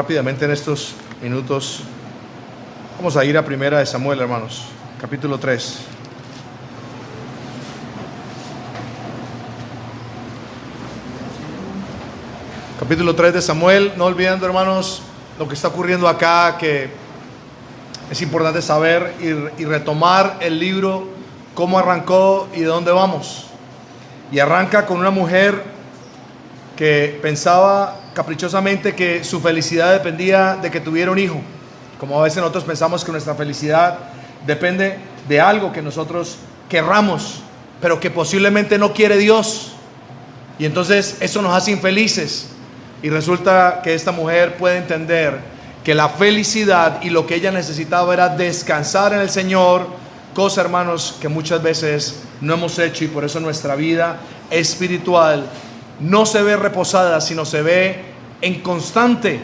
rápidamente en estos minutos. Vamos a ir a Primera de Samuel, hermanos, capítulo 3. Capítulo 3 de Samuel, no olvidando, hermanos, lo que está ocurriendo acá, que es importante saber y retomar el libro, cómo arrancó y de dónde vamos. Y arranca con una mujer que pensaba caprichosamente que su felicidad dependía de que tuviera un hijo, como a veces nosotros pensamos que nuestra felicidad depende de algo que nosotros querramos, pero que posiblemente no quiere Dios, y entonces eso nos hace infelices. Y resulta que esta mujer puede entender que la felicidad y lo que ella necesitaba era descansar en el Señor, cosa, hermanos, que muchas veces no hemos hecho, y por eso nuestra vida espiritual no se ve reposada, sino se ve en constante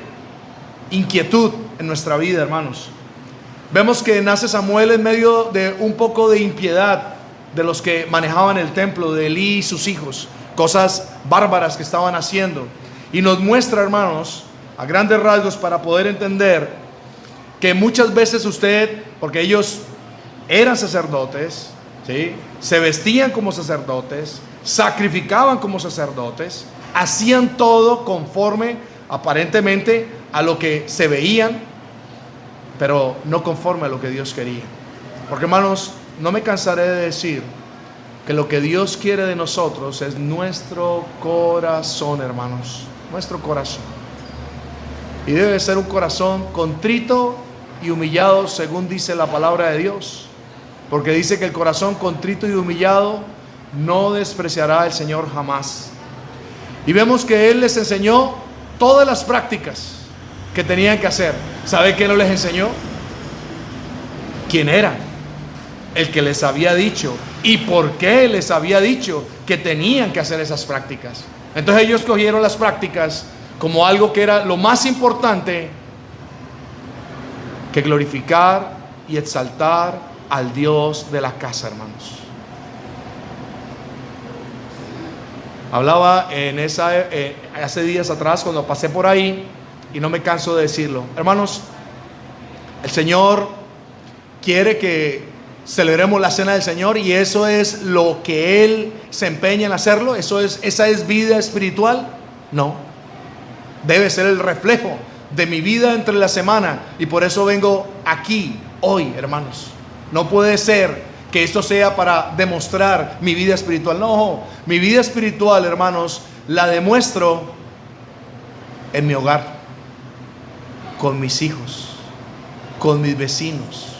inquietud en nuestra vida, hermanos. Vemos que nace Samuel en medio de un poco de impiedad de los que manejaban el templo, de Elí y sus hijos, cosas bárbaras que estaban haciendo. Y nos muestra, hermanos, a grandes rasgos, para poder entender que muchas veces usted, porque ellos eran sacerdotes, ¿sí?, se vestían como sacerdotes, sacrificaban como sacerdotes, hacían todo conforme aparentemente a lo que se veían, pero no conforme a lo que Dios quería. Porque, hermanos, no me cansaré de decir que lo que Dios quiere de nosotros es nuestro corazón, hermanos, nuestro corazón. Y debe ser un corazón contrito y humillado, según dice la palabra de Dios, porque dice que el corazón contrito y humillado no despreciará el Señor jamás. Y vemos que Él les enseñó todas las prácticas que tenían que hacer. ¿Sabe qué no les enseñó? ¿Quién era el que les había dicho y por qué les había dicho que tenían que hacer esas prácticas? Entonces ellos cogieron las prácticas como algo que era lo más importante que glorificar y exaltar al Dios de la casa, hermanos. Hablaba hace días atrás, cuando pasé por ahí, y no me canso de decirlo, hermanos, el Señor quiere que celebremos la cena del Señor, y eso es lo que Él se empeña en hacerlo. ¿Esa es vida espiritual? No, debe ser el reflejo de mi vida entre la semana, y por eso vengo aquí hoy, hermanos. No puede ser que esto sea para demostrar mi vida espiritual. No, mi vida espiritual, hermanos, la demuestro en mi hogar, con mis hijos, con mis vecinos,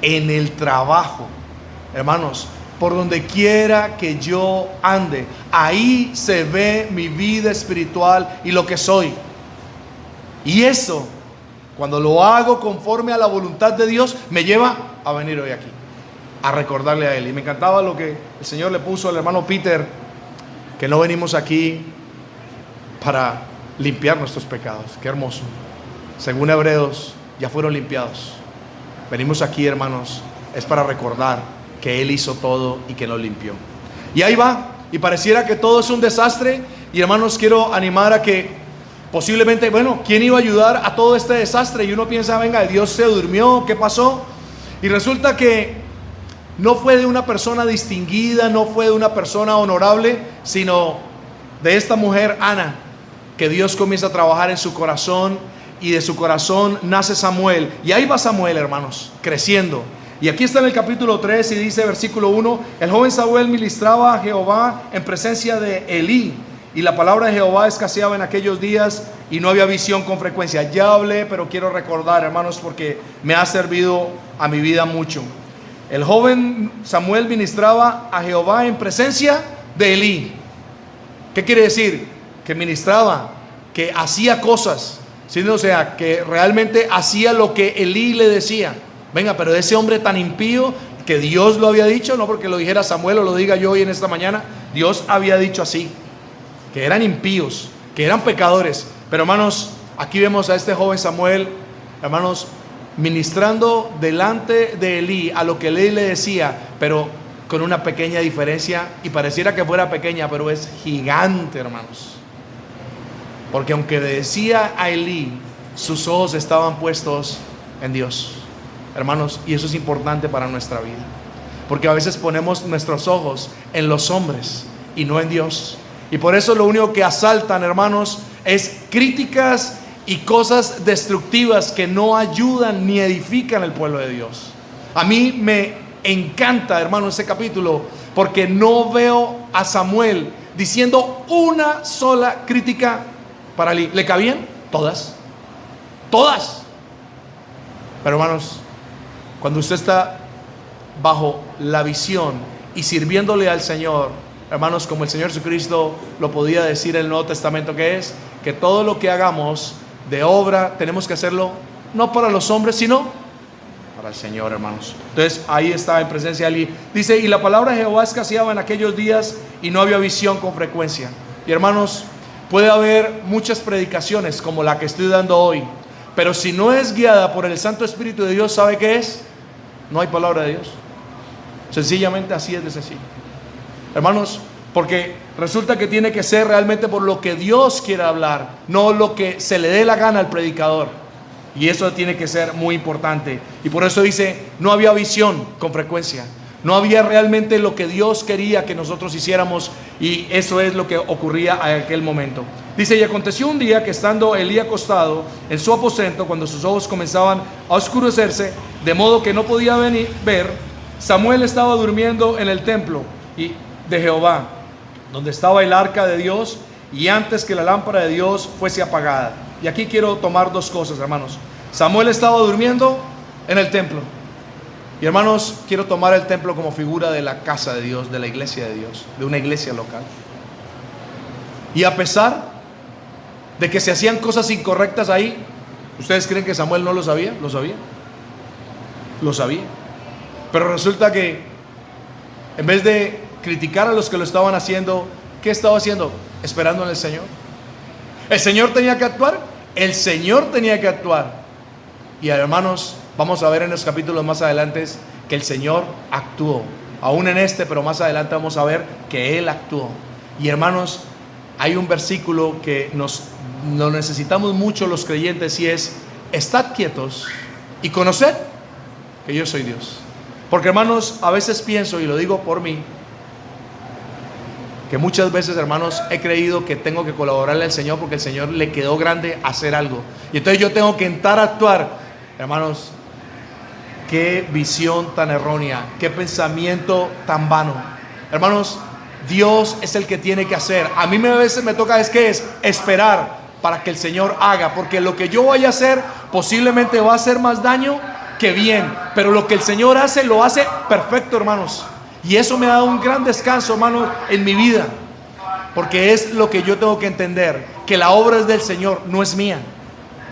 en el trabajo, hermanos, por donde quiera que yo ande. Ahí se ve mi vida espiritual y lo que soy. Y eso, cuando lo hago conforme a la voluntad de Dios, me lleva a venir hoy aquí, a recordarle a Él. Y me encantaba lo que el Señor le puso al hermano Peter, que no venimos aquí para limpiar nuestros pecados. Qué hermoso. Según Hebreos, ya fueron limpiados. Venimos aquí, hermanos, es para recordar que Él hizo todo y que nos limpió. Y ahí va, y pareciera que todo es un desastre. Y, hermanos, quiero animar a que posiblemente, bueno, ¿quién iba a ayudar a todo este desastre? Y uno piensa, venga, Dios se durmió, ¿qué pasó? Y resulta que no fue de una persona distinguida, no fue de una persona honorable, sino de esta mujer, Ana, que Dios comienza a trabajar en su corazón, y de su corazón nace Samuel. Y ahí va Samuel, hermanos, creciendo. Y aquí está en el capítulo 3 y dice, versículo 1, el joven Samuel ministraba a Jehová en presencia de Elí, y la palabra de Jehová escaseaba en aquellos días, y no había visión con frecuencia. Ya hablé, pero quiero recordar, hermanos, porque me ha servido a mi vida mucho. El joven Samuel ministraba a Jehová en presencia de Elí. ¿Qué quiere decir? Que ministraba, que hacía cosas, ¿sí? O sea, que realmente hacía lo que Elí le decía. Venga, pero ese hombre tan impío, que Dios lo había dicho, no porque lo dijera Samuel o lo diga yo hoy en esta mañana, Dios había dicho así, que eran impíos, que eran pecadores. Pero, hermanos, aquí vemos a este joven Samuel, hermanos, ministrando delante de Elí a lo que Elí le decía, pero con una pequeña diferencia, y pareciera que fuera pequeña, pero es gigante, hermanos. Porque aunque le decía a Elí sus ojos estaban puestos en Dios. Hermanos, y eso es importante para nuestra vida, porque a veces ponemos nuestros ojos en los hombres y no en Dios. Y por eso lo único que asaltan, hermanos, es críticas y cosas destructivas que no ayudan ni edifican el pueblo de Dios. A mí me encanta, hermano, ese capítulo, porque no veo a Samuel diciendo una sola crítica para Elí. ¿Le cabían? Todas. Pero hermanos, cuando usted está bajo la visión y sirviéndole al Señor, hermanos, como el Señor Jesucristo lo podía decir en el Nuevo Testamento, que es que todo lo que hagamos de obra tenemos que hacerlo no para los hombres, sino para el Señor, hermanos. Entonces ahí está en presencia de Elí. Dice, y la palabra de Jehová escaseaba en aquellos días y no había visión con frecuencia. Y hermanos, puede haber muchas predicaciones como la que estoy dando hoy, pero si no es guiada por el Santo Espíritu de Dios, ¿sabe qué es? No hay palabra de Dios. Sencillamente así es de sencillo, hermanos, porque resulta que tiene que ser realmente por lo que Dios quiere hablar, no lo que se le dé la gana al predicador. Y eso tiene que ser muy importante. Y por eso dice, no había visión con frecuencia, no había realmente lo que Dios quería que nosotros hiciéramos, y eso es lo que ocurría en aquel momento. Dice, y aconteció un día que estando Elí acostado en su aposento, cuando sus ojos comenzaban a oscurecerse, de modo que no podía ver, Samuel estaba durmiendo en el templo de Jehová, donde estaba el arca de Dios, y antes que la lámpara de Dios fuese apagada. Y aquí quiero tomar dos cosas, hermanos. Samuel estaba durmiendo en el templo. Y hermanos, quiero tomar el templo como figura de la casa de Dios, de la iglesia de Dios, de una iglesia local. Y a pesar de que se hacían cosas incorrectas ahí, ¿ustedes creen que Samuel no lo sabía? Lo sabía. Lo sabía. Pero resulta que en vez de criticar a los que lo estaban haciendo, ¿qué estaba haciendo? Esperando en el Señor. El Señor tenía que actuar. El Señor tenía que actuar. Y hermanos, vamos a ver en los capítulos más adelante que el Señor actuó. Aún en pero más adelante vamos a ver que Él actuó. Y hermanos, hay un versículo que nos necesitamos mucho los creyentes, y es: estad quietos y conoced que yo soy Dios. Porque hermanos, a veces pienso, y lo digo por mí, que muchas veces, hermanos, he creído que tengo que colaborarle al Señor porque el Señor le quedó grande hacer algo, y entonces yo tengo que entrar a actuar. Hermanos, qué visión tan errónea, qué pensamiento tan vano. Hermanos, Dios es el que tiene que hacer. A mí a veces me toca es esperar para que el Señor haga, porque lo que yo vaya a hacer posiblemente va a hacer más daño que bien, pero lo que el Señor hace, lo hace perfecto, hermanos. Y eso me ha dado un gran descanso, hermanos, en mi vida, porque es lo que yo tengo que entender, que la obra es del Señor, no es mía.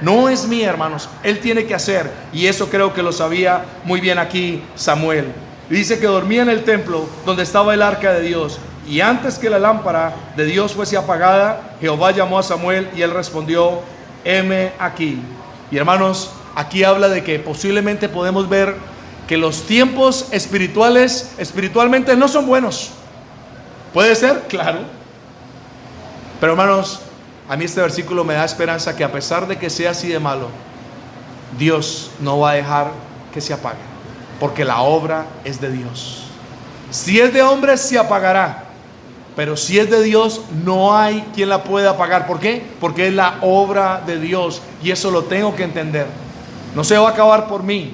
No es mía, hermanos. Él tiene que hacer, y eso creo que lo sabía muy bien aquí Samuel. Dice que dormía en el templo donde estaba el arca de Dios, y antes que la lámpara de Dios fuese apagada, Jehová llamó a Samuel, y él respondió: heme aquí. Y hermanos, aquí habla de que posiblemente podemos ver que los tiempos espiritualmente no son buenos. ¿Puede ser? Claro. Pero hermanos, a mí este versículo me da esperanza que a pesar de que sea así de malo, Dios no va a dejar que se apague, porque la obra es de Dios. Si es de hombres, se apagará, pero si es de Dios, no hay quien la pueda apagar. ¿Por qué? Porque es la obra de Dios, y eso lo tengo que entender. No se va a acabar por mí,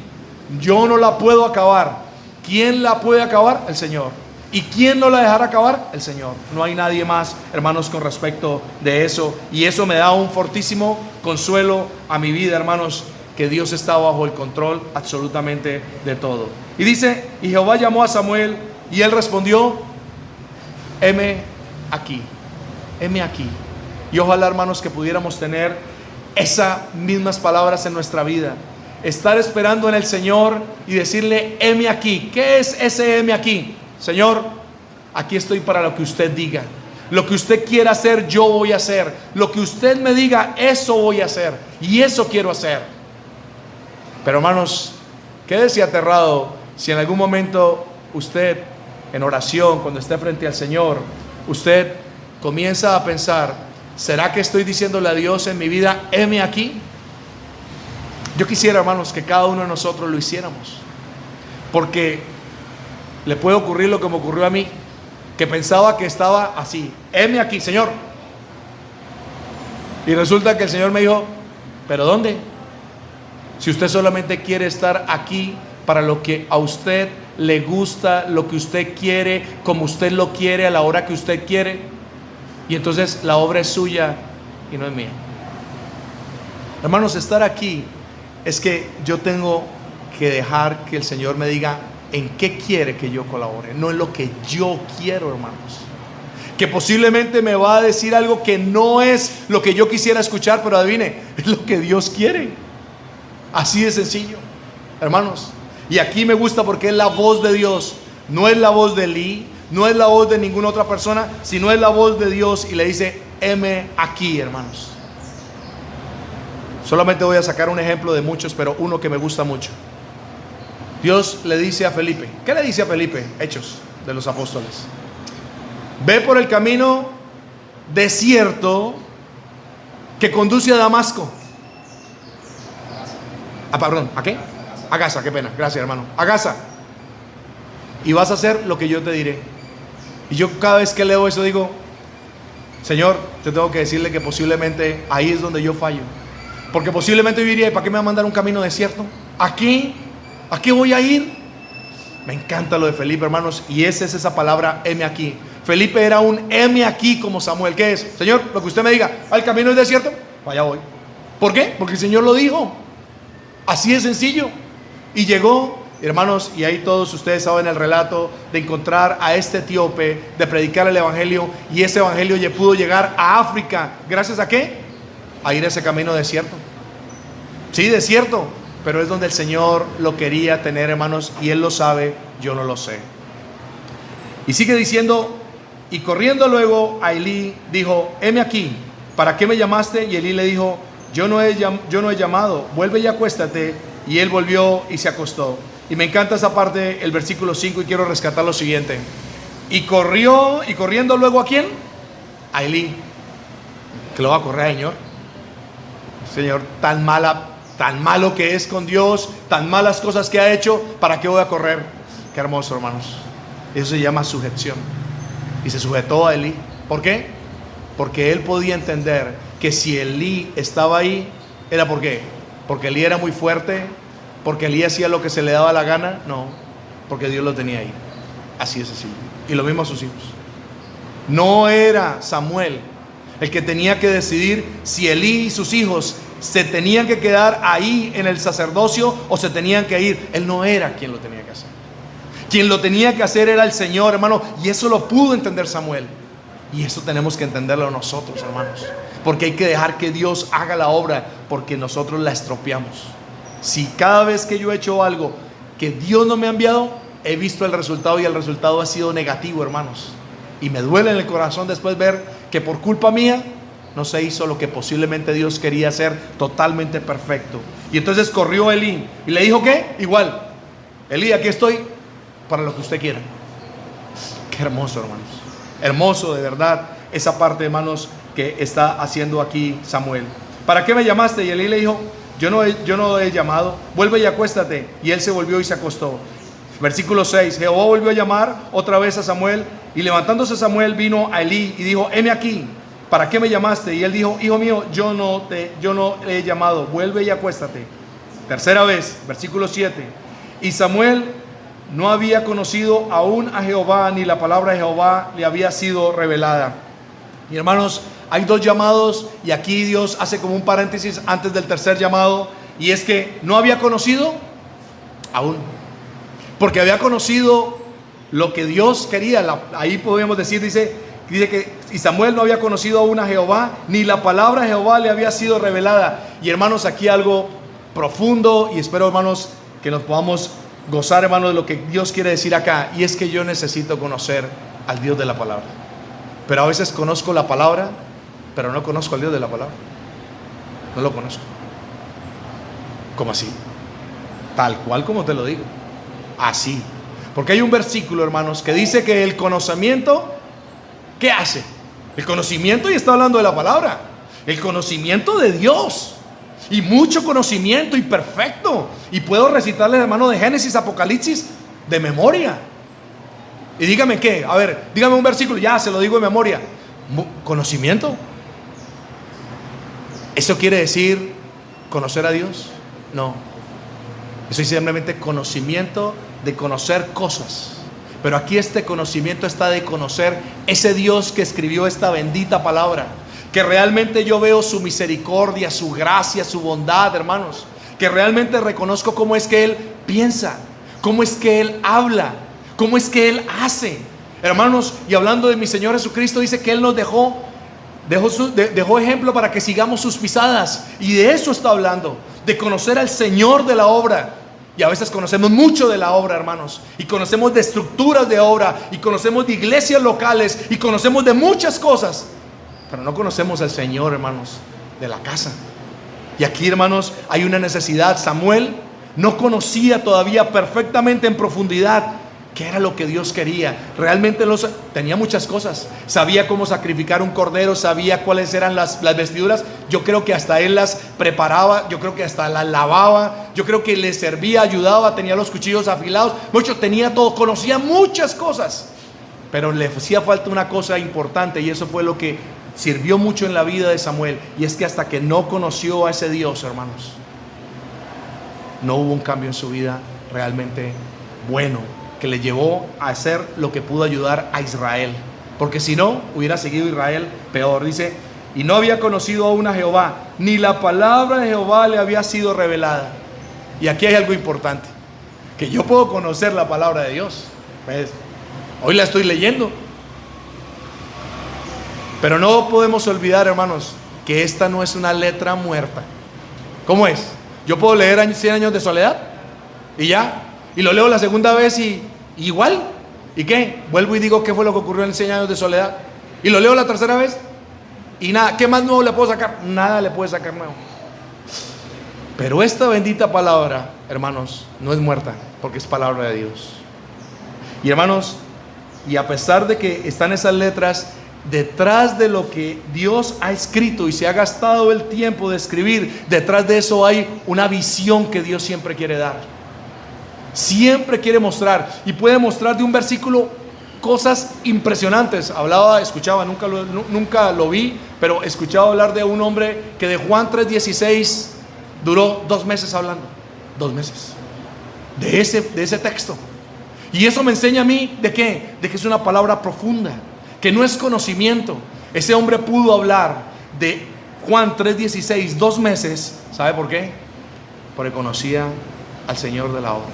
yo no la puedo acabar. ¿Quién la puede acabar? El Señor. ¿Y quién no la dejará acabar? El Señor. No hay nadie más, hermanos, con respecto de eso. Y eso me da un fortísimo consuelo a mi vida, hermanos, que Dios está bajo el control absolutamente de todo. Y dice, y Jehová llamó a Samuel, y él respondió: heme aquí, heme aquí. Y ojalá, hermanos, que pudiéramos tener esas mismas palabras en nuestra vida. Estar esperando en el Señor y decirle: heme aquí. ¿Qué es ese heme aquí? Señor, aquí estoy para lo que usted diga. Lo que usted quiera hacer, yo voy a hacer. Lo que usted me diga, eso voy a hacer. Y eso quiero hacer. Pero hermanos, quédese aterrado si en algún momento usted, en oración, cuando esté frente al Señor, usted comienza a pensar: ¿será que estoy diciéndole a Dios en mi vida: heme aquí? Yo quisiera, hermanos, que cada uno de nosotros lo hiciéramos, porque le puede ocurrir lo que me ocurrió a mí, que pensaba que estaba así: heme aquí, Señor. Y resulta que el Señor me dijo: ¿pero dónde? Si usted solamente quiere estar aquí para lo que a usted le gusta, lo que usted quiere, como usted lo quiere, a la hora que usted quiere, y entonces la obra es suya y no es mía. Hermanos, estar aquí es que yo tengo que dejar que el Señor me diga en qué quiere que yo colabore, no en lo que yo quiero, hermanos. Que posiblemente me va a decir algo que no es lo que yo quisiera escuchar, pero adivine, es lo que Dios quiere. Así de sencillo, hermanos. Y aquí me gusta porque es la voz de Dios, no es la voz de Lee, no es la voz de ninguna otra persona, sino es la voz de Dios, y le dice: heme aquí, hermanos. Solamente voy a sacar un ejemplo de muchos, pero uno que me gusta mucho. Dios le dice a Felipe, ¿qué le dice a Felipe? Hechos de los Apóstoles: ve por el camino desierto que conduce a Damasco. Perdón, ¿a qué? A Gaza, qué pena, gracias, hermano. A Gaza. Y vas a hacer lo que yo te diré. Y yo cada vez que leo eso digo: Señor, te tengo que decirle que posiblemente ahí es donde yo fallo. Porque posiblemente yo diría: ¿para qué me va a mandar un camino desierto? ¿Aquí? ¿A qué voy a ir? Me encanta lo de Felipe, hermanos, y esa es esa palabra: heme aquí. Felipe era un heme aquí como Samuel. ¿Qué es? Señor, lo que usted me diga. ¿El camino es desierto? Allá voy. ¿Por qué? Porque el Señor lo dijo. Así de sencillo. Y llegó, hermanos, y ahí todos ustedes saben el relato de encontrar a este etíope, de predicar el evangelio, y ese evangelio ya pudo llegar a África. ¿Gracias a qué? A ir a ese camino desierto. Sí, desierto, pero es donde el Señor lo quería tener, hermanos, y Él lo sabe, yo no lo sé. Y sigue diciendo: y corriendo luego a Elí dijo: heme aquí, ¿para qué me llamaste? Y Elí le dijo: yo no he llamado, vuelve y acuéstate. Y él volvió y se acostó. Y me encanta esa parte, el versículo 5, y quiero rescatar lo siguiente: y corrió, y corriendo luego ¿a quién? A Elí. Que lo va a correr, Señor. Señor, tan malo que es con Dios, tan malas cosas que ha hecho, ¿para qué voy a correr? Qué hermoso, hermanos. Eso se llama sujeción. Y se sujetó a Elí. ¿Por qué? Porque él podía entender que si Elí estaba ahí, ¿era por qué? Porque Elí era muy fuerte, porque Elí hacía lo que se le daba la gana. No, porque Dios lo tenía ahí. Así es sencillo. Y lo mismo a sus hijos. No era Samuel el que tenía que decidir si Elí y sus hijos se tenían que quedar ahí en el sacerdocio o se tenían que ir. Él no era quien lo tenía que hacer. Quien lo tenía que hacer era el Señor, hermano. Y eso lo pudo entender Samuel. Y eso tenemos que entenderlo nosotros, hermanos. Porque hay que dejar que Dios haga la obra, porque nosotros la estropeamos. Si cada vez que yo he hecho algo que Dios no me ha enviado, he visto el resultado, y el resultado ha sido negativo, hermanos. Y me duele en el corazón después ver que por culpa mía no se hizo lo que posiblemente Dios quería hacer totalmente perfecto. Y entonces corrió Elí y le dijo: ¿qué? Igual: Elí, aquí estoy para lo que usted quiera. Qué hermoso, hermanos. Hermoso, de verdad, esa parte, hermanos, que está haciendo aquí Samuel. ¿Para qué me llamaste? Y Elí le dijo: yo no he llamado, vuelve y acuéstate. Y él se volvió y se acostó. Versículo 6, Jehová volvió a llamar otra vez a Samuel, y levantándose Samuel vino a Elí y dijo: heme aquí, ¿para qué me llamaste? Y él dijo: hijo mío, yo no he llamado, vuelve y acuéstate. Tercera vez, versículo 7, y Samuel no había conocido aún a Jehová, ni la palabra de Jehová le había sido revelada. Y hermanos, hay dos llamados, y aquí Dios hace como un paréntesis antes del tercer llamado, y es que no había conocido aún, porque había conocido lo que Dios quería. Ahí podemos decir, dice que y Samuel no había conocido aún a Jehová, ni la palabra de Jehová le había sido revelada. Y hermanos, aquí algo profundo, y espero, hermanos, que nos podamos gozar, hermanos, de lo que Dios quiere decir acá. Y es que yo necesito conocer al Dios de la palabra. Pero a veces conozco la palabra, pero no conozco al Dios de la palabra. No lo conozco. ¿Cómo así? Tal cual como te lo digo. Así. Porque hay un versículo, hermanos, que dice que el conocimiento, ¿qué hace? El conocimiento, y está hablando de la palabra, el conocimiento de Dios. y mucho conocimiento y perfecto. Y puedo recitarles, hermano, de Génesis, Apocalipsis de memoria. Y dígame qué, a ver, dígame un versículo, ya se lo digo de memoria. ¿Conocimiento? ¿Eso quiere decir conocer a Dios? No. Eso es simplemente conocimiento de conocer cosas. Pero aquí este conocimiento está de conocer ese Dios que escribió esta bendita palabra. Que realmente yo veo su misericordia, su gracia, su bondad, hermanos. Que realmente reconozco cómo es que Él piensa, cómo es que Él habla, cómo es que Él hace. Hermanos, y hablando de mi Señor Jesucristo, dice que Él nos dejó ejemplo para que sigamos sus pisadas. Y de eso está hablando, de conocer al Señor de la obra. Y a veces conocemos mucho de la obra, hermanos, y conocemos de estructuras de obra, y conocemos de iglesias locales, y conocemos de muchas cosas, pero no conocemos al Señor, hermanos, de la casa. Y aquí, hermanos, hay una necesidad. Samuel no conocía todavía perfectamente en profundidad qué era lo que Dios quería. Realmente tenía muchas cosas. Sabía cómo sacrificar un cordero, sabía cuáles eran las vestiduras. Yo creo que hasta él las preparaba, yo creo que hasta las lavaba, yo creo que le servía, ayudaba, tenía los cuchillos afilados, mucho, tenía todo, conocía muchas cosas. Pero le hacía falta una cosa importante, y eso fue lo que sirvió mucho en la vida de Samuel. Y es que hasta que no conoció a ese Dios, hermanos, no hubo un cambio en su vida realmente bueno, que le llevó a hacer lo que pudo ayudar a Israel. Porque si no, hubiera seguido Israel peor. Dice, y no había conocido aún a Jehová, ni la palabra de Jehová le había sido revelada. Y aquí hay algo importante, que yo puedo conocer la palabra de Dios. Pues, hoy la estoy leyendo. Pero no podemos olvidar, hermanos, que esta no es una letra muerta. ¿Cómo es? Yo puedo leer 100 años de soledad y ya, y lo leo la segunda vez y igual. ¿Y qué? Vuelvo y digo qué fue lo que ocurrió en 100 años de soledad. Y lo leo la tercera vez y nada. ¿Qué más nuevo le puedo sacar? Nada le puede sacar nuevo. Pero esta bendita palabra, hermanos, no es muerta, porque es palabra de Dios. Y hermanos, y a pesar de que están esas letras, detrás de lo que Dios ha escrito y se ha gastado el tiempo de escribir, detrás de eso hay una visión que Dios siempre quiere dar. Siempre quiere mostrar, y puede mostrar de un versículo cosas impresionantes. Escuchaba, nunca lo vi, pero escuchaba hablar de un hombre que de Juan 3:16 duró 2 meses hablando. 2 meses de ese texto. Y eso me enseña a mí ¿de qué? De que es una palabra profunda, que no es conocimiento. Ese hombre pudo hablar de Juan 3:16 2 meses. ¿Sabe por qué? Porque conocía al Señor de la obra.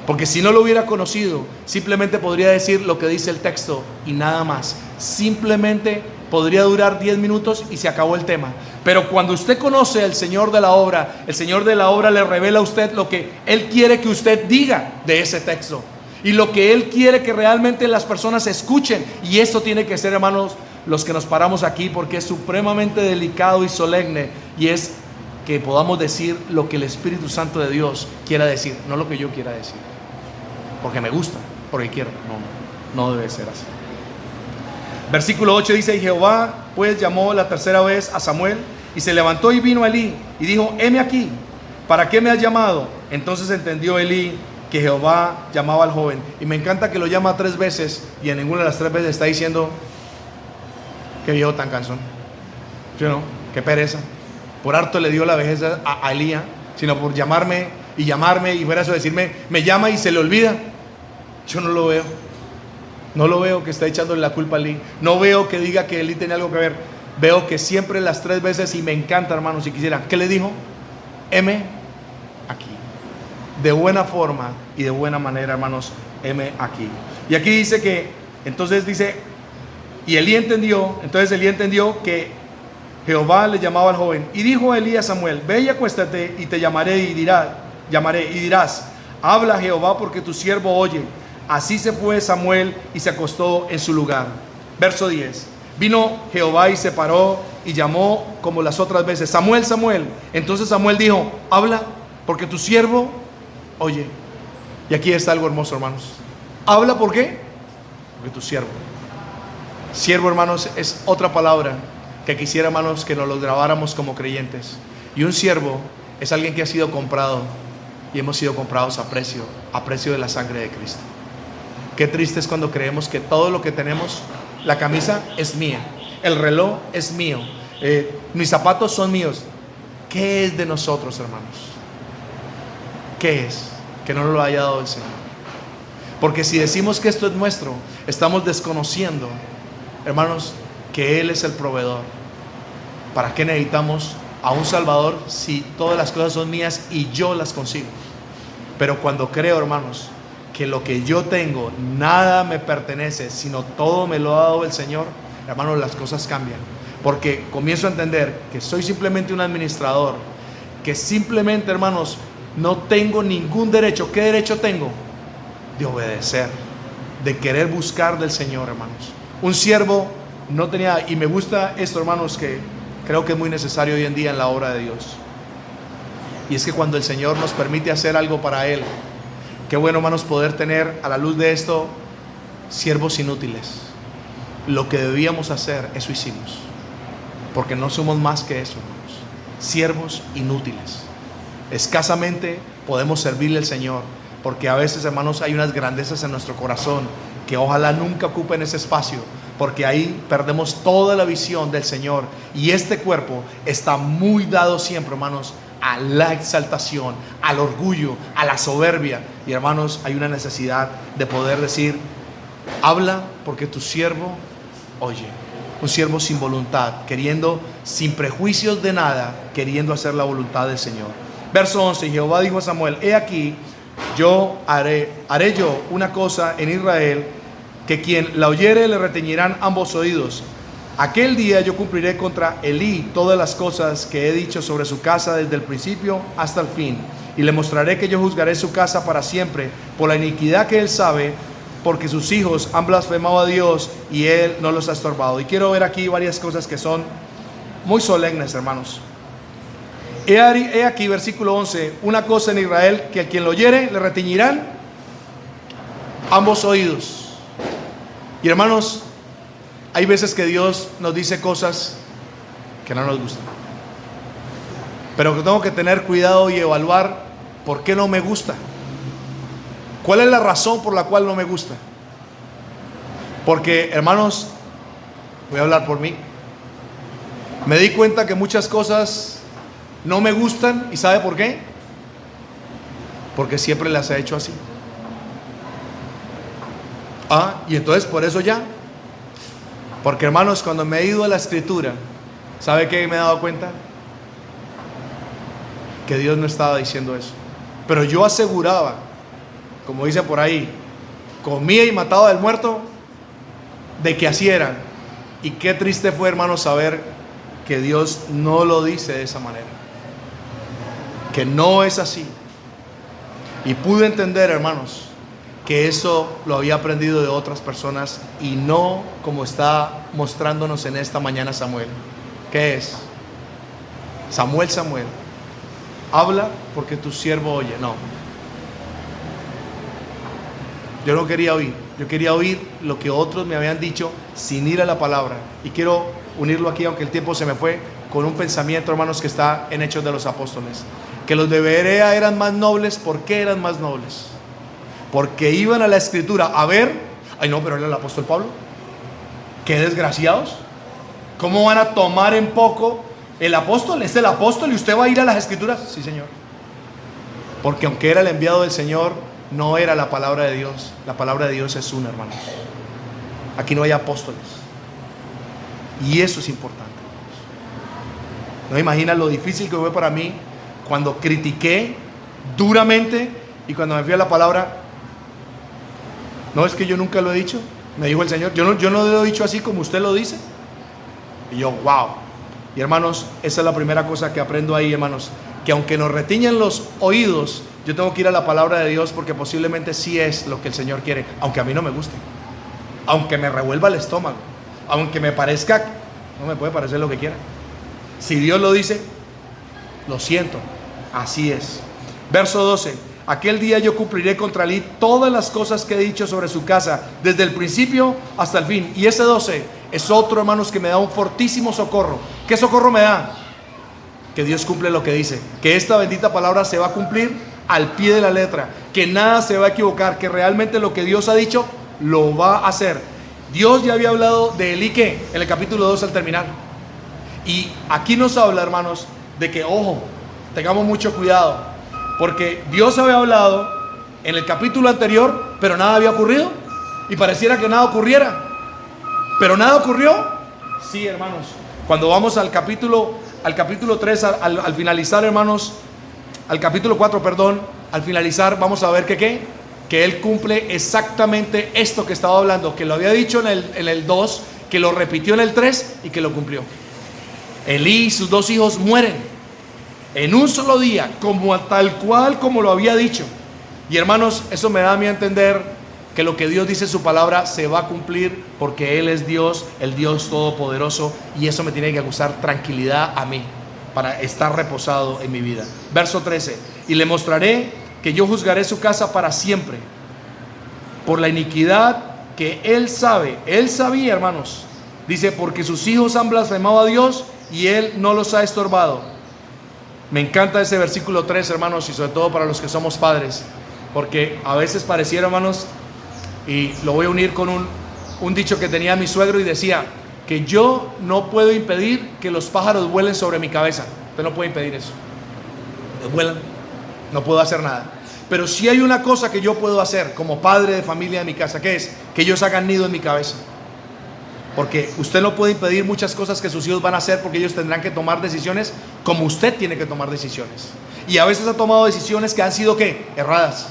Porque si no lo hubiera conocido, simplemente podría decir lo que dice el texto y nada más. Simplemente podría durar 10 minutos y se acabó el tema. Pero cuando usted conoce al Señor de la obra, el Señor de la obra le revela a usted lo que Él quiere que usted diga de ese texto, y lo que Él quiere que realmente las personas escuchen. Y esto tiene que ser, hermanos, los que nos paramos aquí, porque es supremamente delicado y solemne, y es que podamos decir lo que el Espíritu Santo de Dios quiera decir, no lo que yo quiera decir, porque me gusta, porque quiero. No debe ser así. Versículo 8 dice, y Jehová pues llamó la tercera vez a Samuel, y se levantó y vino a Elí, y dijo, heme aquí, ¿para qué me has llamado? Entonces entendió Elí que Jehová llamaba al joven. Y me encanta que lo llama 3 veces, y en ninguna de las 3 veces está diciendo, qué viejo tan cansón, ¿sí o no? Qué pereza. Por harto le dio la vejez a Elías, sino por llamarme, y fuera eso decirme, me llama y se le olvida. Yo no lo veo. No lo veo que está echándole la culpa a Elí. No veo que diga que Elí tenía algo que ver. Veo que siempre las 3 veces, y me encanta, hermanos, si quisiera, ¿qué le dijo? Heme aquí. De buena forma y de buena manera, hermanos, heme aquí. Y aquí dice que, entonces dice, y Elí entendió, que Jehová le llamaba al joven. Y dijo Elí a Samuel, ve y acuéstate, y te llamaré y dirás, habla Jehová, porque tu siervo oye. Así se fue Samuel y se acostó en su lugar. Verso 10. Vino Jehová y se paró y llamó como las otras veces, Samuel, Samuel. Entonces Samuel dijo, habla, porque tu siervo oye. Y aquí está algo hermoso, hermanos. Habla, ¿por qué? Porque tu siervo. Siervo, hermanos, es otra palabra que quisiera, hermanos, que nos lo grabáramos como creyentes. Y un siervo es alguien que ha sido comprado, y hemos sido comprados a precio de la sangre de Cristo. Qué triste es cuando creemos que todo lo que tenemos, la camisa es mía, el reloj es mío, mis zapatos son míos. ¿Qué es de nosotros, hermanos? ¿Qué es? Que no nos lo haya dado el Señor. Porque si decimos que esto es nuestro, estamos desconociendo, hermanos, que Él es el proveedor. ¿Para qué necesitamos a un Salvador si todas las cosas son mías y yo las consigo? Pero cuando creo, hermanos, que lo que yo tengo, nada me pertenece, sino todo me lo ha dado el Señor, hermanos, las cosas cambian. Porque comienzo a entender que soy simplemente un administrador, que simplemente, hermanos, no tengo ningún derecho. ¿Qué derecho tengo? De obedecer, de querer buscar del Señor, hermanos. Un siervo no tenía, y me gusta esto, hermanos, que creo que es muy necesario hoy en día en la obra de Dios. Y es que cuando el Señor nos permite hacer algo para Él, qué bueno, hermanos, poder tener a la luz de esto siervos inútiles. Lo que debíamos hacer, eso hicimos. Porque no somos más que eso, hermanos. Siervos inútiles. Escasamente podemos servirle al Señor, porque a veces, hermanos, hay unas grandezas en nuestro corazón que ojalá nunca ocupen ese espacio, porque ahí perdemos toda la visión del Señor. Y este cuerpo está muy dado siempre, hermanos, a la exaltación, al orgullo, a la soberbia. Y, hermanos, hay una necesidad de poder decir: habla, porque tu siervo oye. Un siervo sin voluntad, queriendo, sin prejuicios de nada, queriendo hacer la voluntad del Señor. Verso 11, Jehová dijo a Samuel: he aquí, yo haré yo una cosa en Israel, que quien la oyere le retiñirán ambos oídos. Aquel día yo cumpliré contra Elí todas las cosas que he dicho sobre su casa desde el principio hasta el fin, y le mostraré que yo juzgaré su casa para siempre por la iniquidad que él sabe, porque sus hijos han blasfemado a Dios y Él no los ha estorbado. Y quiero ver aquí varias cosas que son muy solemnes, hermanos. He aquí, versículo 11, una cosa en Israel, que a quien lo oyere le retiñirán ambos oídos. Y, hermanos, hay veces que Dios nos dice cosas que no nos gustan, pero que tengo que tener cuidado y evaluar por qué no me gusta. ¿Cuál es la razón por la cual no me gusta? Porque, hermanos, voy a hablar por mí. Me di cuenta que muchas cosas no me gustan. ¿Y sabe por qué? Porque siempre las he hecho así. Y entonces por eso ya. Porque, hermanos, cuando me he ido a la Escritura, ¿sabe qué me he dado cuenta? Que Dios no estaba diciendo eso. Pero yo aseguraba, como dice por ahí, comía y mataba del muerto, de que así eran. Y qué triste fue, hermanos, saber que Dios no lo dice de esa manera, que no es así. Y pude entender, hermanos, que eso lo había aprendido de otras personas y no como está mostrándonos en esta mañana Samuel. ¿Qué es? Samuel, habla porque tu siervo oye. No. Yo no quería oír, yo quería oír lo que otros me habían dicho sin ir a la palabra. Y quiero unirlo aquí, aunque el tiempo se me fue, con un pensamiento, hermanos, que está en Hechos de los Apóstoles. Que los de Berea eran más nobles. ¿Por qué eran más nobles? Porque iban a la Escritura a ver. Ay, no, pero era el apóstol Pablo. Qué desgraciados. ¿Cómo van a tomar en poco? El apóstol es el apóstol y usted va a ir a las Escrituras. Sí, Señor. Porque aunque era el enviado del Señor, no era la palabra de Dios. La palabra de Dios es una, hermanos. Aquí no hay apóstoles. Y eso es importante. No imagina lo difícil que fue para mí cuando critiqué duramente y cuando me fui a la palabra. No, es que yo nunca lo he dicho. Me dijo el Señor, yo no lo he dicho así como usted lo dice. Y yo, wow. Y, hermanos, esa es la primera cosa que aprendo ahí, hermanos. Que aunque nos retiñan los oídos, yo tengo que ir a la palabra de Dios, porque posiblemente sí es lo que el Señor quiere, aunque a mí no me guste, aunque me revuelva el estómago, aunque me parezca, no me puede parecer lo que quiera. Si Dios lo dice, lo siento, así es. Verso 12, aquel día yo cumpliré contra Elí todas las cosas que he dicho sobre su casa, desde el principio hasta el fin. Y ese 12 es otro, hermanos, que me da un fortísimo socorro. ¿Qué socorro me da? que Dios cumple lo que dice, que esta bendita palabra se va a cumplir al pie de la letra, que nada se va a equivocar, que realmente lo que Dios ha dicho lo va a hacer. Dios ya había hablado de Elí, ¿qué? En el capítulo 2 al terminar. Y aquí nos habla, hermanos, de que, ojo, tengamos mucho cuidado, porque Dios había hablado en el capítulo anterior, pero nada había ocurrido, y pareciera que nada ocurriera, pero nada ocurrió. Sí, hermanos, cuando vamos al capítulo 3, al finalizar, hermanos, al capítulo 4, perdón, al finalizar, vamos a ver que Él cumple exactamente esto que estaba hablando, que lo había dicho en el 2, que lo repitió en el 3 y que lo cumplió. Elí y sus 2 hijos mueren en un solo día, como tal cual como lo había dicho. Y hermanos, eso me da a mí a entender que lo que Dios dice en su palabra se va a cumplir, porque Él es Dios, el Dios todopoderoso, y eso me tiene que causar tranquilidad a mí, para estar reposado en mi vida. Verso 13, y le mostraré que yo juzgaré su casa para siempre, por la iniquidad que él sabía, hermanos. Dice, porque sus hijos han blasfemado a Dios y Él no los ha estorbado. Me encanta ese versículo 3, hermanos, y sobre todo para los que somos padres, porque a veces pareciera, hermanos, y lo voy a unir con un dicho que tenía mi suegro, y decía que yo no puedo impedir que los pájaros vuelen sobre mi cabeza. Usted no puede impedir eso. Vuelan, no puedo hacer nada. Pero sí hay una cosa que yo puedo hacer como padre de familia de mi casa, que es que ellos hagan nido en mi cabeza. Porque usted no puede impedir muchas cosas que sus hijos van a hacer, porque ellos tendrán que tomar decisiones como usted tiene que tomar decisiones. Y a veces ha tomado decisiones que han sido, ¿qué? Erradas.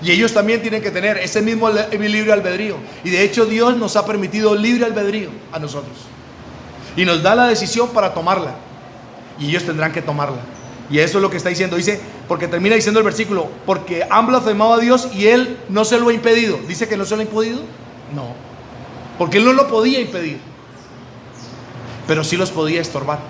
Y ellos también tienen que tener ese mismo libre albedrío. Y de hecho Dios nos ha permitido libre albedrío a nosotros. Y nos da la decisión para tomarla. Y ellos tendrán que tomarla. Y eso es lo que está diciendo. Dice, porque termina diciendo el versículo, porque han blasfemado a Dios y Él no se lo ha impedido. ¿Dice que no se lo ha impedido? No. Porque Él no lo podía impedir, pero sí los podía estorbar.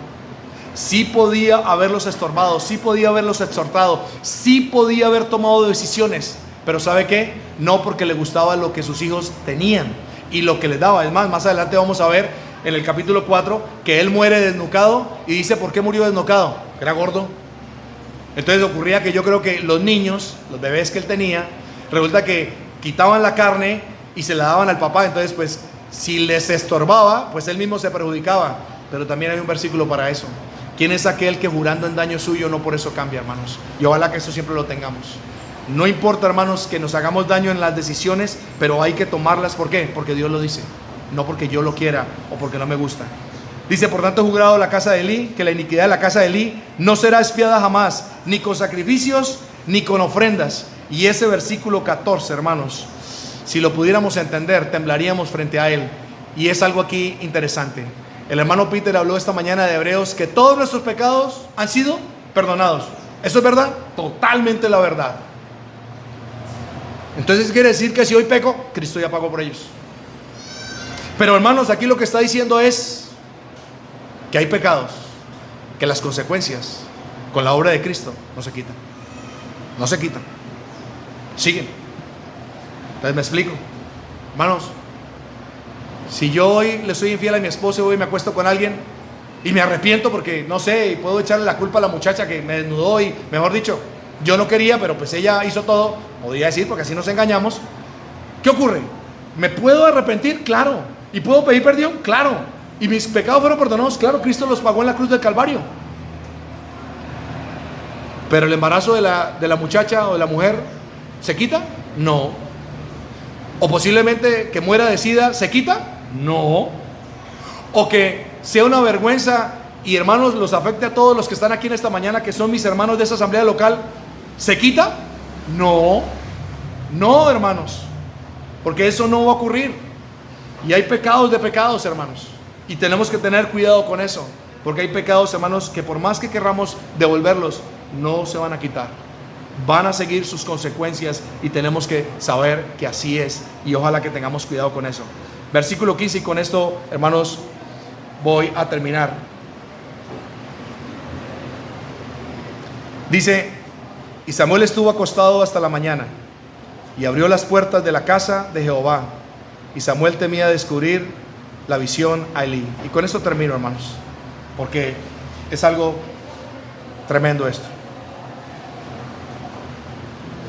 Sí podía haberlos estorbado, sí podía haberlos exhortado, sí podía haber tomado decisiones. Pero ¿sabe qué? No, porque le gustaba lo que sus hijos tenían y lo que les daba. Es más adelante vamos a ver en el capítulo 4 que él muere desnucado, y dice, ¿por qué murió desnucado? Era gordo. Entonces ocurría que yo creo que los niños, los bebés que él tenía, resulta que quitaban la carne y se la daban al papá. Entonces pues si les estorbaba, pues él mismo se perjudicaba. Pero también hay un versículo para eso. ¿Quién es aquel que jurando en daño suyo no por eso cambia, hermanos? Y ojalá que eso siempre lo tengamos. No importa, hermanos, que nos hagamos daño en las decisiones, pero hay que tomarlas. ¿Por qué? Porque Dios lo dice, no porque yo lo quiera o porque no me gusta. Dice, por tanto he jurado la casa de Elí, que la iniquidad de la casa de Elí no será expiada jamás, ni con sacrificios, ni con ofrendas. Y ese versículo 14, hermanos, si lo pudiéramos entender, temblaríamos frente a él. Y es algo aquí interesante. El hermano Peter habló esta mañana de Hebreos, que todos nuestros pecados han sido perdonados. ¿Eso es verdad? Totalmente la verdad. Entonces quiere decir que si hoy peco, Cristo ya pagó por ellos. Pero hermanos, aquí lo que está diciendo es que hay pecados, que las consecuencias con la obra de Cristo no se quitan. No se quitan. Siguen. Entonces me explico. Hermanos, si yo hoy le soy infiel a mi esposa y hoy me acuesto con alguien y me arrepiento porque, no sé, y puedo echarle la culpa a la muchacha que me desnudó y, mejor dicho, yo no quería, pero pues ella hizo todo, podría decir, porque así nos engañamos. ¿Qué ocurre? ¿Me puedo arrepentir? Claro. ¿Y puedo pedir perdón? Claro. ¿Y mis pecados fueron perdonados? Claro, Cristo los pagó en la cruz del Calvario. ¿Pero el embarazo de la muchacha o de la mujer se quita? No. ¿O posiblemente que muera de SIDA se quita? No. ¿O que sea una vergüenza y, hermanos, los afecte a todos los que están aquí en esta mañana, que son mis hermanos de esa asamblea local, se quita? No. No, hermanos, porque eso no va a ocurrir. Y hay pecados de pecados, hermanos, y tenemos que tener cuidado con eso, porque hay pecados, hermanos, que por más que querramos devolverlos, no se van a quitar. Van a seguir sus consecuencias y tenemos que saber que así es, y ojalá que tengamos cuidado con eso. Versículo 15, y con esto, hermanos, voy a terminar. Dice, y Samuel estuvo acostado hasta la mañana y abrió las puertas de la casa de Jehová, y Samuel temía descubrir la visión a Elí. Y con esto termino, hermanos, porque es algo Tremendo esto.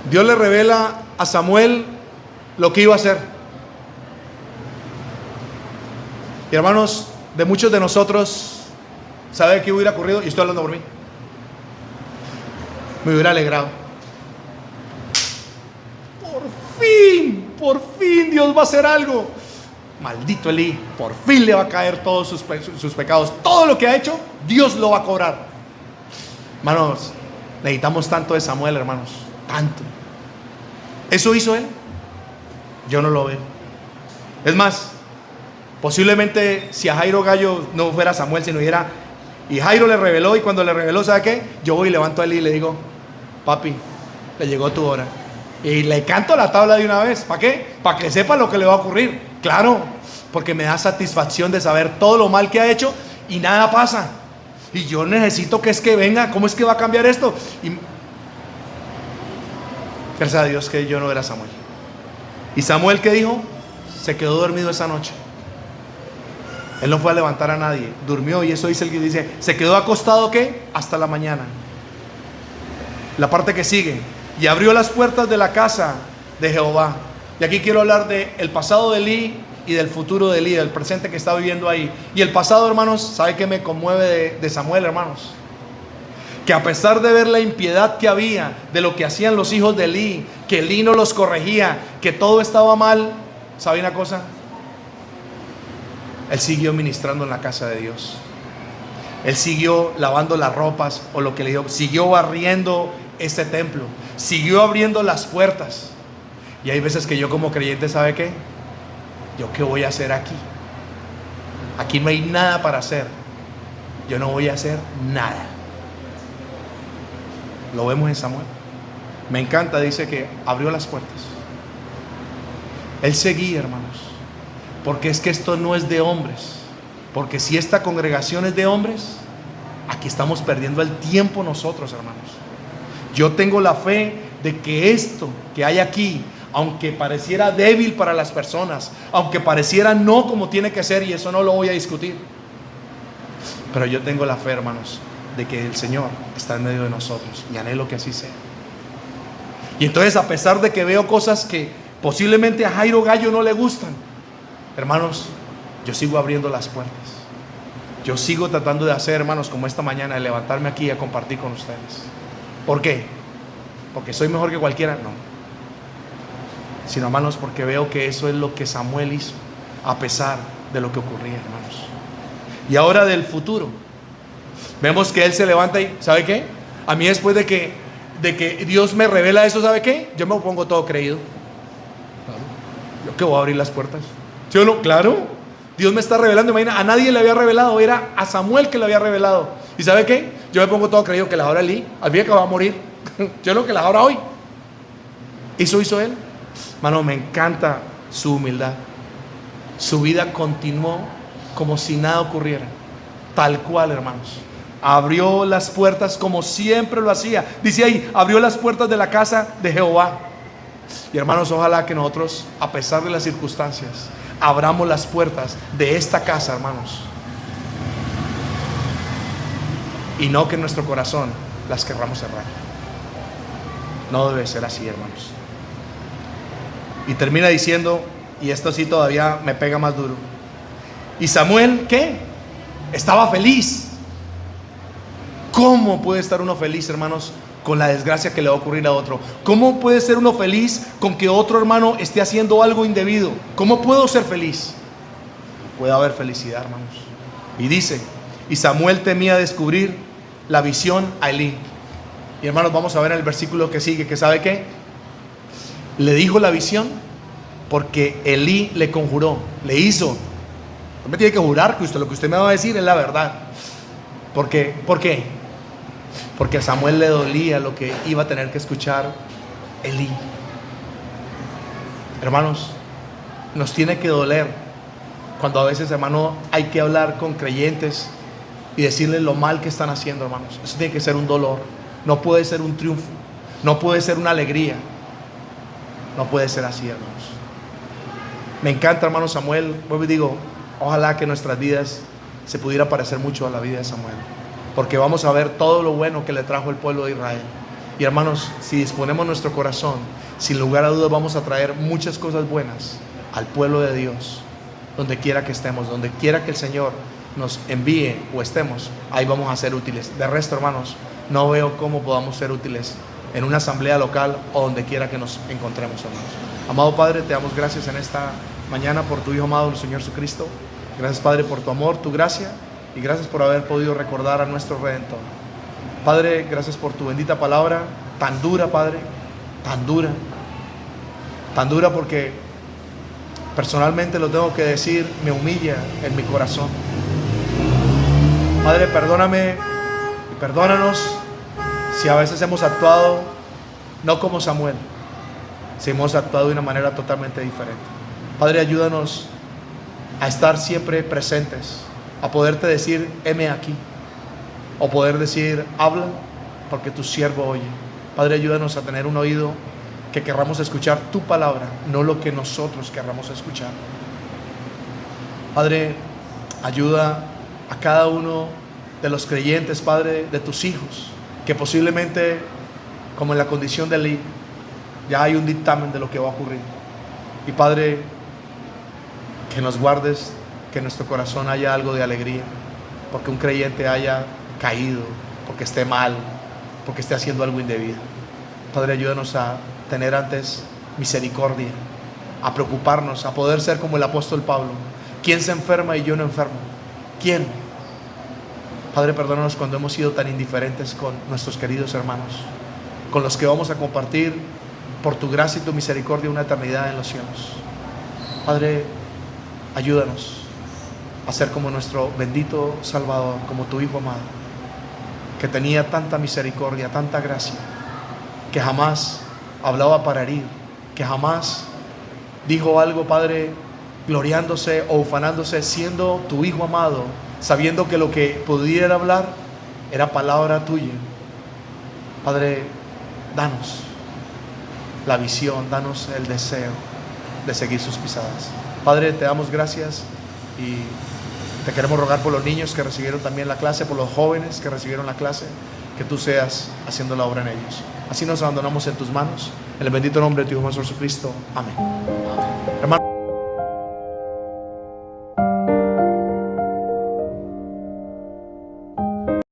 Dios le revela a Samuel lo que iba a hacer. Y hermanos, de muchos de nosotros, ¿sabe qué hubiera ocurrido? Y estoy hablando por mí. Me hubiera alegrado. Por fin Dios va a hacer algo. Maldito Elí, por fin le va a caer todos sus pecados. Todo lo que ha hecho, Dios lo va a cobrar. Hermanos, necesitamos tanto de Samuel, hermanos. Tanto. ¿Eso hizo él? Yo no lo veo. Es más, posiblemente si a Jairo Gallo no fuera Samuel, sino hubiera... Y Jairo le reveló, y cuando le reveló, ¿sabe qué? Yo voy y levanto a Elí y le digo: papi, le llegó tu hora. Y le canto la tabla de una vez. ¿Para qué? Para que sepa lo que le va a ocurrir. Claro, porque me da satisfacción de saber todo lo mal que ha hecho y nada pasa. Y yo necesito que es que venga. ¿Cómo es que va a cambiar esto? Y gracias a Dios que yo no era Samuel. ¿Y Samuel qué dijo? Se quedó dormido esa noche. Él no fue a levantar a nadie. Durmió, y eso dice el que dice, se quedó acostado ¿qué? Hasta la mañana. La parte que sigue: y abrió las puertas de la casa de Jehová. Y aquí quiero hablar del pasado de Elí y del futuro de Elí, del presente que está viviendo ahí. Y el pasado, hermanos, ¿sabe qué me conmueve de Samuel, hermanos? Que a pesar de ver la impiedad que había, de lo que hacían los hijos de Elí, que Elí no los corregía, que todo estaba mal, ¿sabe una cosa? Él siguió ministrando en la casa de Dios. Él siguió lavando las ropas, o lo que le digo, siguió barriendo este templo, siguió abriendo las puertas. Y hay veces que yo como creyente, ¿sabe qué? ¿Yo qué voy a hacer aquí? Aquí no hay nada para hacer. Yo no voy a hacer nada. Lo vemos en Samuel. Me encanta, dice que abrió las puertas. Él seguía, hermanos, porque es que esto no es de hombres. Porque si esta congregación es de hombres, aquí estamos perdiendo el tiempo nosotros, hermanos. Yo tengo la fe de que esto que hay aquí, aunque pareciera débil para las personas, aunque pareciera no como tiene que ser, y eso no lo voy a discutir, pero yo tengo la fe, hermanos, de que el Señor está en medio de nosotros, y anhelo que así sea. Y entonces, a pesar de que veo cosas que posiblemente a Jairo Gallo no le gustan, hermanos, yo sigo abriendo las puertas. Yo sigo tratando de hacer, hermanos, como esta mañana, de levantarme aquí a compartir con ustedes. ¿Por qué? ¿Porque soy mejor que cualquiera? No. Sino, hermanos, porque veo que eso es lo que Samuel hizo, a pesar de lo que ocurría, hermanos. Y ahora del futuro, vemos que él se levanta y, ¿sabe qué? A mí, después de que Dios me revela eso, ¿sabe qué? Yo me pongo todo creído. Claro. ¿Yo qué voy a abrir las puertas? ¿Sí o no? Claro. Dios me está revelando. Imagina, a nadie le había revelado, era a Samuel que le había revelado. ¿Y sabe qué? Yo me pongo todo creído que la hora Elí, al fin que va a morir. Yo lo que la hora hoy. Eso hizo él. Mano, me encanta su humildad. Su vida continuó como si nada ocurriera. Tal cual, hermanos. Abrió las puertas como siempre lo hacía. Dice ahí, abrió las puertas de la casa de Jehová. Y hermanos, ojalá que nosotros, a pesar de las circunstancias, abramos las puertas de esta casa, hermanos, y no que en nuestro corazón las querramos cerrar. No debe ser así, hermanos. Y termina diciendo, y esto sí todavía me pega más duro: y Samuel, ¿qué? Estaba feliz. ¿Cómo puede estar uno feliz, hermanos, con la desgracia que le va a ocurrir a otro? ¿Cómo puede ser uno feliz con que otro hermano esté haciendo algo indebido? ¿Cómo puedo ser feliz? Puede haber felicidad, hermanos. Y dice, y Samuel temía descubrir la visión a Elí. Y hermanos, vamos a ver en el versículo que sigue, que ¿sabe qué? Le dijo la visión porque Elí le conjuró, le hizo. No me tiene que jurar que lo que usted me va a decir es la verdad. ¿Por qué? ¿Por qué? Porque a Samuel le dolía lo que iba a tener que escuchar Elí. Hermanos, nos tiene que doler cuando a veces, hermano, hay que hablar con creyentes y decirles lo mal que están haciendo, hermanos. Eso tiene que ser un dolor. No puede ser un triunfo. No puede ser una alegría. No puede ser así, hermanos. Me encanta, hermano Samuel. Vuelvo y digo, ojalá que nuestras vidas se pudiera parecer mucho a la vida de Samuel. porque vamos a ver todo lo bueno que le trajo el pueblo de Israel. Y hermanos, si disponemos nuestro corazón, sin lugar a dudas vamos a traer muchas cosas buenas al pueblo de Dios, donde quiera que estemos, donde quiera que el Señor nos envíe o estemos, ahí vamos a ser útiles. De resto, hermanos, no veo cómo podamos ser útiles en una asamblea local o donde quiera que nos encontremos, hermanos. Amado Padre, te damos gracias en esta mañana por tu Hijo amado, el Señor Jesucristo. Gracias, Padre, por tu amor, tu gracia, y gracias por haber podido recordar a nuestro Redentor. Padre, gracias por tu bendita palabra, tan dura, Padre, tan dura porque personalmente lo tengo que decir, me humilla en mi corazón. Padre, perdóname y perdónanos si a veces hemos actuado no como Samuel, si hemos actuado de una manera totalmente diferente. Padre, ayúdanos a estar siempre presentes, a poderte decir, heme aquí, o poder decir, habla, porque tu siervo oye. Padre, ayúdanos a tener un oído que querramos escuchar tu palabra, no lo que nosotros querramos escuchar. Padre, ayuda a cada uno de los creyentes, Padre, de tus hijos, que posiblemente, como en la condición de Elí, ya hay un dictamen de lo que va a ocurrir. Y Padre, que nos guardes, que en nuestro corazón haya algo de alegría, porque un creyente haya caído, porque esté mal, porque esté haciendo algo indebido. Padre, ayúdanos a tener antes misericordia, a preocuparnos, a poder ser como el apóstol Pablo. ¿Quién se enferma y yo no enfermo? ¿Quién? Padre, perdónanos cuando hemos sido tan indiferentes con nuestros queridos hermanos, con los que vamos a compartir por tu gracia y tu misericordia una eternidad en los cielos. Padre, ayúdanos a ser como nuestro bendito Salvador, como tu Hijo amado, que tenía tanta misericordia, tanta gracia, que jamás hablaba para herir, que jamás dijo algo, Padre, gloriándose o ufanándose, siendo tu Hijo amado, sabiendo que lo que pudiera hablar era palabra tuya. Padre, danos la visión, danos el deseo de seguir sus pisadas. Padre, te damos gracias y te queremos rogar por los niños que recibieron también la clase, por los jóvenes que recibieron la clase, que tú seas haciendo la obra en ellos. Así nos abandonamos en tus manos, en el bendito nombre de tu Hijo Jesucristo. Amén. Hermano.